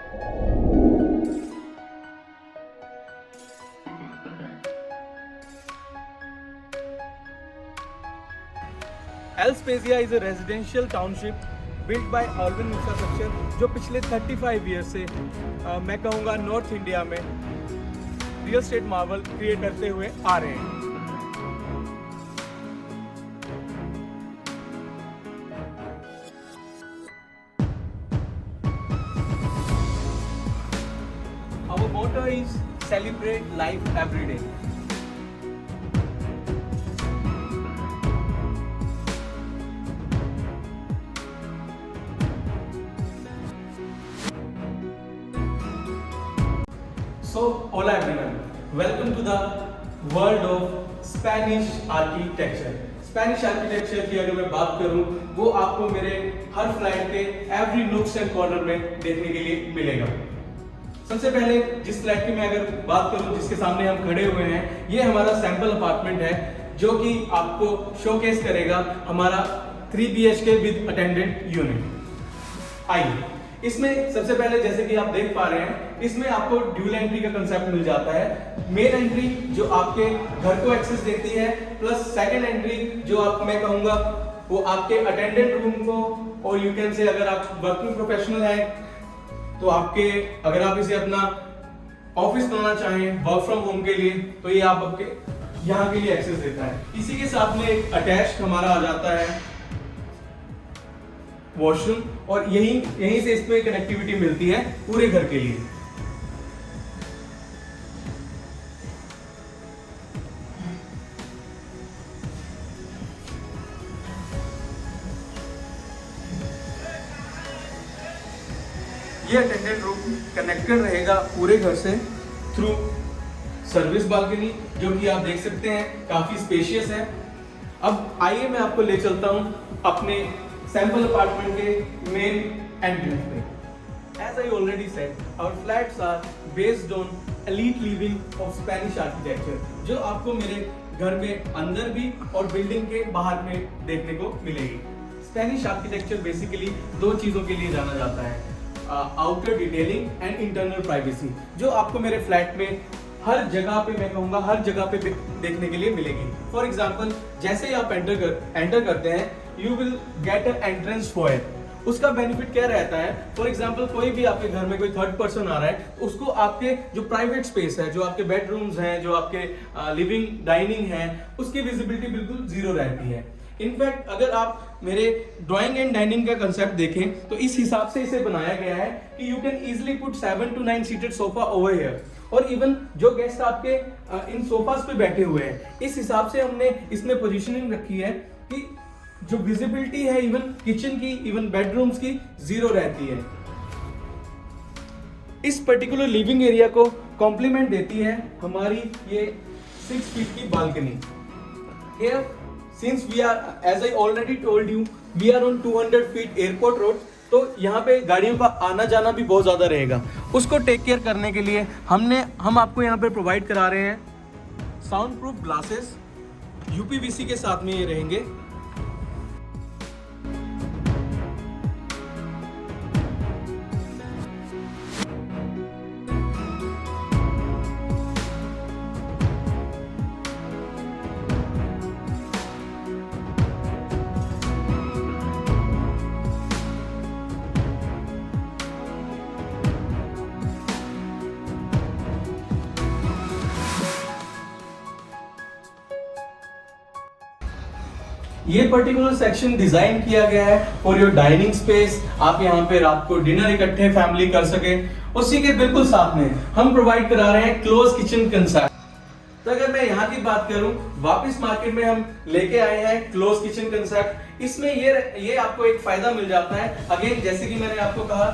L Spacia is a residential township built by urban infrastructure जो पिछले 35 year से मैं कहूँगा नॉर्थ इंडिया में रियल स्टेट मार्वल क्रिएट करते हुए आ रहे हैं। Our motto is celebrate life every day. So, hola everyone. Welcome to the world of Spanish architecture. Spanish architecture की अगर मैं बात करूं, वो आपको मेरे हर फ्लैट के एवरी nooks एंड कॉर्नर में देखने के लिए मिलेगा। सबसे पहले जिस फ्लैट की मैं अगर बात करूं, जिसके सामने हम खड़े हुए हैं, ये हमारा सैंपल अपार्टमेंट है जो कि आपको शोकेस करेगा हमारा 3 BHK विद अटेंडेंट यूनिट। आइए, इसमें सबसे पहले जैसे कि आप देख पा रहे हैं, इसमें आपको ड्यूल एंट्री का कंसेप्ट मिल जाता है। मेन एंट्री जो आपके घर को एक्सेस देती है, प्लस सेकंड एंट्री जो आप मैं कहूंगा वो आपके अटेंडेंट रूम को, और यू कैन से अगर आप वर्किंग प्रोफेशनल हैं तो आपके अगर आप इसे अपना ऑफिस बनाना चाहें वर्क फ्रॉम होम के लिए, तो ये आप आपके यहाँ के लिए एक्सेस देता है। इसी के साथ में एक अटैच्ड हमारा आ जाता है वॉशरूम, और यहीं से इसमें कनेक्टिविटी मिलती है पूरे घर के लिए। ये अटेंडेंट रूम कनेक्टेड रहेगा पूरे घर से थ्रू सर्विस बालकनी, जो कि आप देख सकते हैं काफी स्पेशियस है। अब आइए मैं आपको ले चलता हूं अपने सैंपल अपार्टमेंट के मेन एंट्रेंस पे। As I already said, our flats are based on elite living of Spanish architecture, जो आपको मेरे घर में अंदर भी और बिल्डिंग के बाहर में देखने को मिलेगी। स्पेनिश आर्किटेक्चर बेसिकली दो चीजों के लिए जाना जाता है, outer detailing and internal privacy, जो आपको मेरे फ्लैट में हर जगह पे मैं कहूँगा हर जगह पे देखने के लिए मिलेगी। फॉर एग्जाम्पल, जैसे ही आप एंटर करते हैं, you will get a entrance foyer. उसका बेनिफिट क्या रहता है? फॉर एग्जाम्पल, कोई भी आपके घर में कोई थर्ड पर्सन आ रहा है, तो उसको आपके जो प्राइवेट स्पेस है, जो आपके बेडरूम्स हैं, जो आपके लिविंग डाइनिंग है, उसकी विजिबिलिटी बिल्कुल जीरो रहती है। इनफैक्ट अगर आप मेरे ड्राइंग एंड डाइनिंग का कंसेप्ट देखें, तो इस हिसाब से इसे बनाया गया है कि you can easily put 7 to 9 seated sofa over here, और इवन जो गेस्ट आपके इन सोफास पे बैठे हुए हैं, इस हिसाब से हमने इसमें पोजीशनिंग रखी है कि जो विजिबिलिटी है इवन किचन की, इवन बेडरूम्स की, जीरो रहती है। इस पर्टिकुलर लिविंग एरिया को कॉम्प्लीमेंट देती है हमारी ये 6 फीट की balcony. Here, since we are, as I already told you, we are on 200 feet airport road, तो यहाँ पे गाड़ियों का आना जाना भी बहुत ज़्यादा रहेगा। उसको टेक केयर करने के लिए हम आपको यहाँ पे प्रोवाइड करा रहे हैं साउंड प्रूफ ग्लासेस, UPVC के साथ में ये रहेंगे। ये पर्टिकुलर सेक्शन डिजाइन किया गया है फॉर योर डाइनिंग स्पेस। आप यहाँ पे रात को डिनर इकट्ठे फैमिली कर सके। उसी के बिल्कुल साथ में हम प्रोवाइड करा रहे हैं क्लोज किचन कंसेप्ट। तो अगर मैं यहाँ की बात करूं, वापस मार्केट में हम लेके आए हैं क्लोज किचन कंसेप्ट। इसमें ये आपको एक फायदा मिल जाता है। अगेन, जैसे कि मैंने आपको कहा,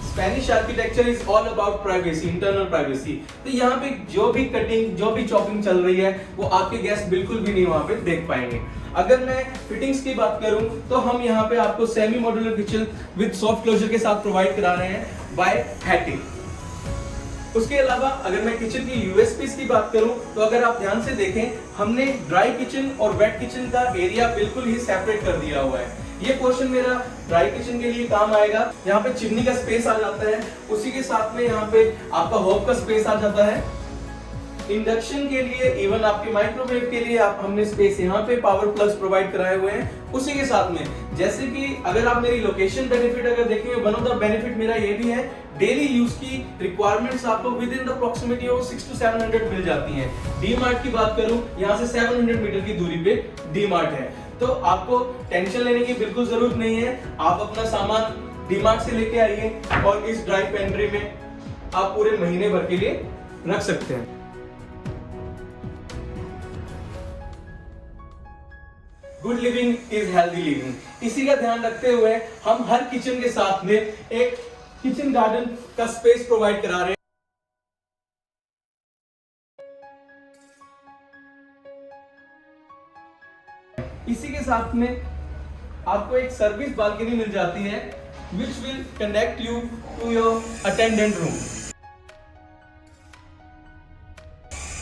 Spanish architecture is all about privacy, internal privacy. तो यहाँ पे जो भी कटिंग, जो भी चॉपिंग चल रही है, वो आपके गेस्ट बिल्कुल भी नहीं वहां पे देख पाएंगे। अगर मैं फिटिंग्स की बात करूं, तो हम यहाँ पे आपको semi modular kitchen with soft closer के साथ प्रोवाइड करा रहे हैं बाय हैटिंग। उसके अलावा अगर मैं किचन की यूएसपीज की बात करूं, तो अगर आप ध्यान से देखें, हमने ड्राई किचन और वेट किचन का एरिया बिल्कुल ही सेपरेट कर दिया हुआ है। ये पोर्शन मेरा ड्राई किचन के लिए काम आएगा। यहाँ पे चिमनी का स्पेस आ जाता है, उसी के साथ में यहाँ पे आपका होब का स्पेस आ जाता है। इंडक्शन के लिए, इवन आपके माइक्रोवेव के लिए आप हमने स्पेस यहाँ पे पावर प्लग्स प्रोवाइड कराए हुए हैं। उसी के साथ में जैसे कि अगर आप मेरी लोकेशन बेनिफिट अगर देखेंगे, वन ऑफ द बेनिफिट मेरा ये भी है, डेली यूज की रिक्वायरमेंट्स आपको with in the proximity of 600 to 700 मिल जाती हैं। डी मार्ट की बात करूं, यहाँ से 700 मीटर की दूरी पे डी मार्ट है, तो आपको टेंशन लेने की बिल्कुल जरूरत नहीं है। आप अपना सामान डी मार्ट से लेके आइए और इस ड्राई पेंट्री में आप पूरे महीने भर के लिए रख सकते हैं। Good living is healthy living, इसी का ध्यान रखते हुए हम हर किचन के साथ में एक किचन गार्डन का स्पेस प्रोवाइड करा रहे हैं। इसी के साथ में आपको एक सर्विस बालकनी मिल जाती है which will connect you to your attendant room।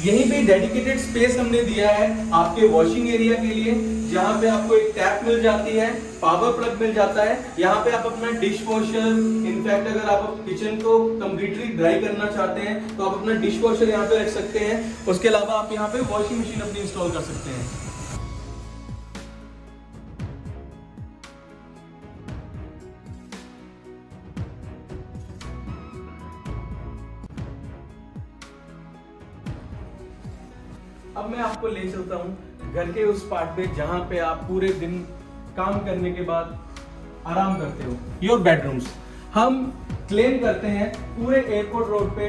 यहीं पे डेडिकेटेड स्पेस हमने दिया है आपके वॉशिंग एरिया के लिए, जहां पे आपको एक टैप मिल जाती है, पावर प्लग मिल जाता है। यहाँ पे आप अपना डिश वॉशर, इनफैक्ट अगर आप किचन को कंप्लीटली ड्राई करना चाहते हैं तो आप अपना डिश वॉशर यहाँ पे रख सकते हैं। उसके अलावा आप यहाँ पे वॉशिंग मशीन अपनी इंस्टॉल कर सकते हैं। अब मैं आपको ले चलता हूँ घर के उस पार्ट पे जहां पे आप पूरे दिन काम करने के बाद आराम करते हो, योर बेडरूम्स। हम क्लेम करते हैं पूरे एयरपोर्ट रोड पे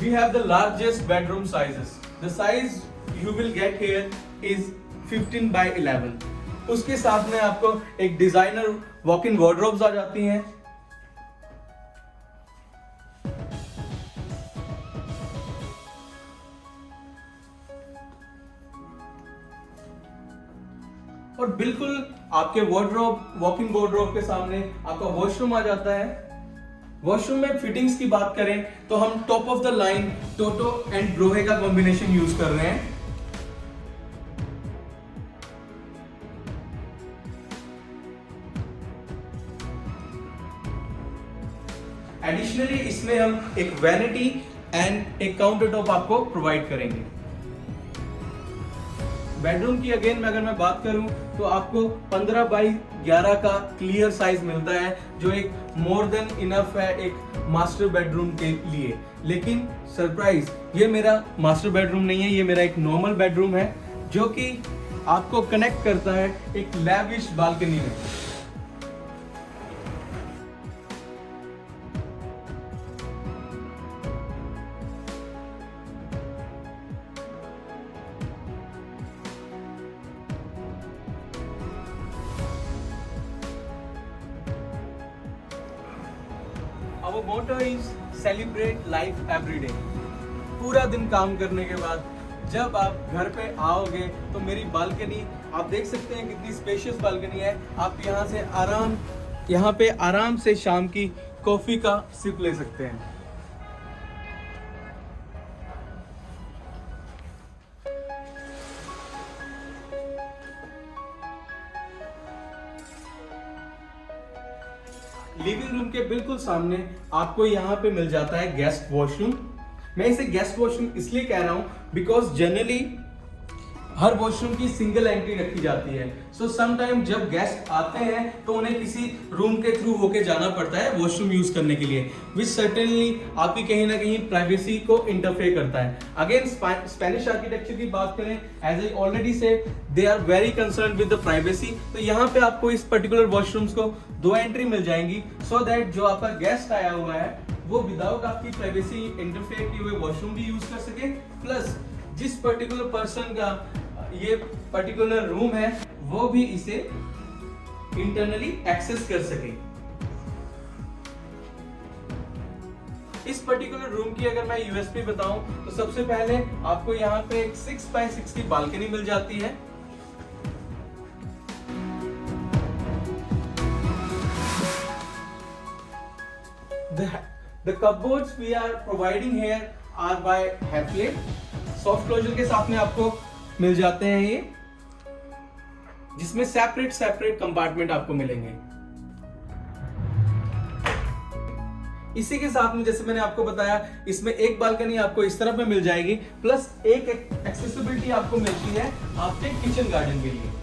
we have the largest bedroom sizes. The size you will get here is 15 by 11। उसके साथ में आपको एक डिजाइनर वॉक इन वार्डरोब्स आ जाती हैं। और बिल्कुल आपके वार्डरोब, वॉकिंग वार्डरोब के सामने आपका वॉशरूम आ जाता है। वॉशरूम में फिटिंग्स की बात करें तो हम top of the line Toto and Grohe का कॉम्बिनेशन यूज कर रहे हैं। एडिशनली इसमें हम एक वैनिटी एंड एक काउंटर टॉप आपको प्रोवाइड करेंगे। बेडरूम की अगेन अगर मैं बात करूं तो आपको 15 by 11 का क्लियर साइज मिलता है, जो एक मोर देन इनफ है एक मास्टर बेडरूम के लिए। लेकिन सरप्राइज, ये मेरा मास्टर बेडरूम नहीं है, ये मेरा एक नॉर्मल बेडरूम है जो कि आपको कनेक्ट करता है एक लैविश बालकनी में। Our motto is celebrate life every day। पूरा दिन काम करने के बाद जब आप घर पे आओगे तो मेरी बालकनी आप देख सकते हैं कितनी स्पेशियस बालकनी है। आप यहाँ पे आराम से शाम की कॉफी का सिप ले सकते हैं। लिविंग रूम के बिल्कुल सामने आपको यहाँ पे मिल जाता है गेस्ट वॉशरूम। मैं इसे गेस्ट वॉशरूम इसलिए कह रहा हूँ बिकॉज जनरली हर वॉशरूम की सिंगल एंट्री रखी जाती है। सो समटाइम जब गेस्ट आते हैं तो उन्हें किसी रूम के थ्रू होके जाना पड़ता है वॉशरूम यूज करने के लिए, विच सर्टेनली आपकी कहीं ना कहीं प्राइवेसी को इंटरफेयर करता है। अगेन स्पेनिश आर्किटेक्चर की बात करें, as I already say they are very concern with the privacy. तो यहाँ पे आपको इस पर्टिकुलर वॉशरूम्स को 2 एंट्री मिल जाएंगी, सो दैट जो आपका गेस्ट आया हुआ है वो विदाउट आपकी प्राइवेसी इंटरफेयर किए हुए वॉशरूम भी यूज कर सके, प्लस जिस पर्टिकुलर पर्सन का ये पर्टिकुलर रूम है वो भी इसे इंटरनली एक्सेस कर सके। इस पर्टिकुलर रूम की अगर मैं यूएसपी बताऊं तो सबसे पहले आपको यहाँ पे एक 6 by 6 की बालकनी मिल जाती है। The cupboards we are providing here are by Hafele। Soft closer के साथ में आपको मिल जाते हैं ये। जिसमें सेपरेट कंपार्टमेंट आपको मिलेंगे। इसी के साथ में जैसे मैंने आपको बताया, इसमें एक बालकनी आपको इस तरफ में मिल जाएगी, प्लस एक एक्सेसिबिलिटी आपको मिलती है आपके किचन गार्डन के लिए।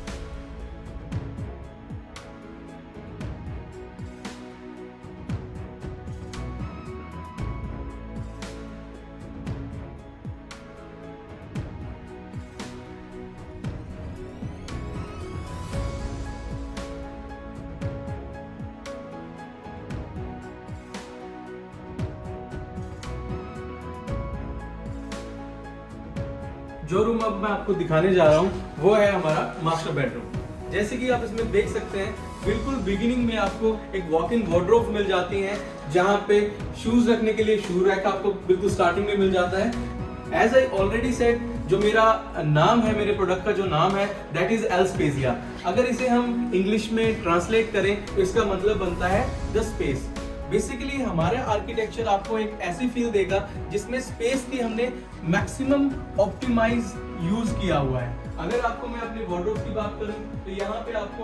जो रूम अब मैं आपको दिखाने जा रहा हूँ वो है हमारा मास्टर बेडरूम। जैसे कि आप इसमें देख सकते हैं, बिल्कुल बिगिनिंग में आपको एक वॉक इन वार्डरोब मिल जाती है, जहां पे शूज रखने के लिए शू रैक आपको बिल्कुल स्टार्टिंग में मिल जाता है। एज आई ऑलरेडी सेड, जो मेरा नाम है, मेरे प्रोडक्ट का जो नाम है, दैट इज एलस्पेसिया। अगर इसे हम इंग्लिश में ट्रांसलेट करें तो इसका मतलब बनता है द स्पेस। बेसिकली हमारा आर्किटेक्चर आपको एक ऐसी फील देगा जिसमें स्पेस की हमने मैक्सिमम ऑप्टिमाइज यूज किया हुआ है। अगर आपको मैं अपने वार्डरोब की बात करूं तो यहाँ पे आपको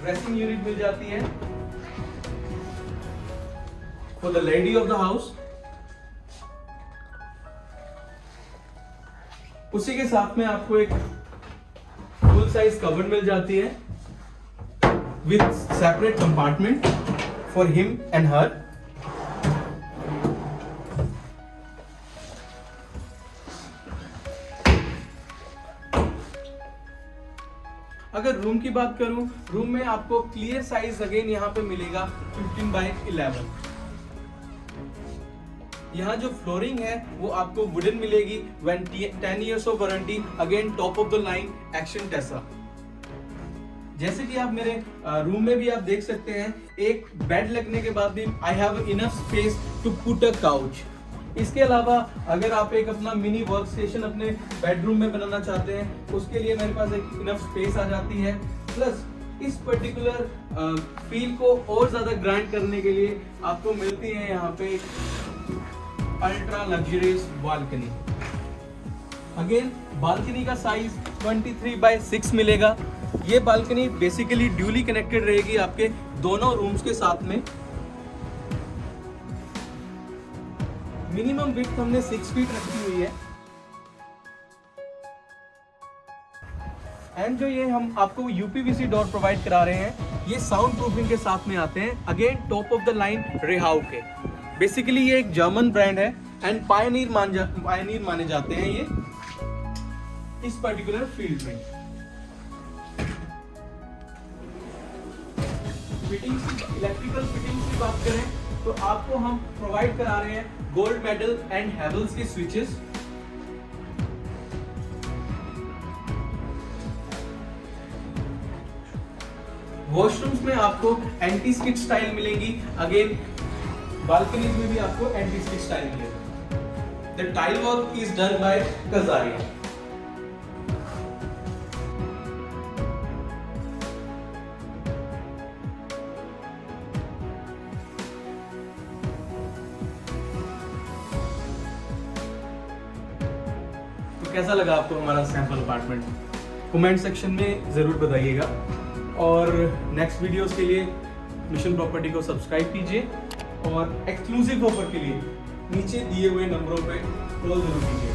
ड्रेसिंग यूनिट मिल जाती है for the lady of the house. उसी के साथ में आपको एक फुल साइज कबर्ड मिल जाती है with separate compartment for him and her। अगर रूम की बात करूं, रूम में आपको क्लियर साइज अगेन यहां पे मिलेगा 15x11। यहाँ जो फ्लोरिंग है वो आपको वुडन मिलेगी, 10 years of warranty, again top of the line action Tesa. जैसे कि आप मेरे रूम में भी आप देख सकते हैं, एक बेड लगने के बाद भी I have enough space to put a couch. इसके अलावा अगर आप एक अपना मिनी वर्क स्टेशन अपने बेडरूम में बनाना चाहते हैं, उसके लिए मेरे पास एक इनफ स्पेस आ जाती है। प्लस इस पर्टिकुलर फील को और ज्यादा ग्रांड करने के लिए आपको मिलती है यहाँ पे ultra luxurious balcony. Again balcony का साइज 23x6 मिलेगा। ये बालकनी बेसिकली ड्यूली कनेक्टेड रहेगी आपके दोनों रूम्स के साथ में। मिनिमम विड्थ हमने 6 फीट रखी हुई है। एंड जो ये हम आपको यूपीवीसी डोर प्रोवाइड करा रहे हैं, ये साउंड प्रूफिंग के साथ में आते हैं, again top of the line Rehau के। बेसिकली ये एक जर्मन ब्रांड है एंड पायनियर माने जाते हैं ये इस पर्टिकुलर फील्ड में। फिटिंग्स, इलेक्ट्रिकल फिटिंग्स की बात करें तो आपको हम प्रोवाइड करा रहे हैं गोल्ड मेडल एंड हैवेल्स की स्विचेस। वॉशरूम्स में आपको एंटी स्किड स्टाइल मिलेंगी, अगेन बालकनीज में भी आपको एंटी स्किड स्टाइल मिलेगा। The tile work is done by Kajaria. कैसा लगा आपको हमारा सैंपल अपार्टमेंट? कमेंट सेक्शन में ज़रूर बताइएगा, और नेक्स्ट वीडियोस के लिए मिशन प्रॉपर्टी को सब्सक्राइब कीजिए, और एक्सक्लूसिव ऑफर के लिए नीचे दिए हुए नंबरों पे कॉल जरूर कीजिए।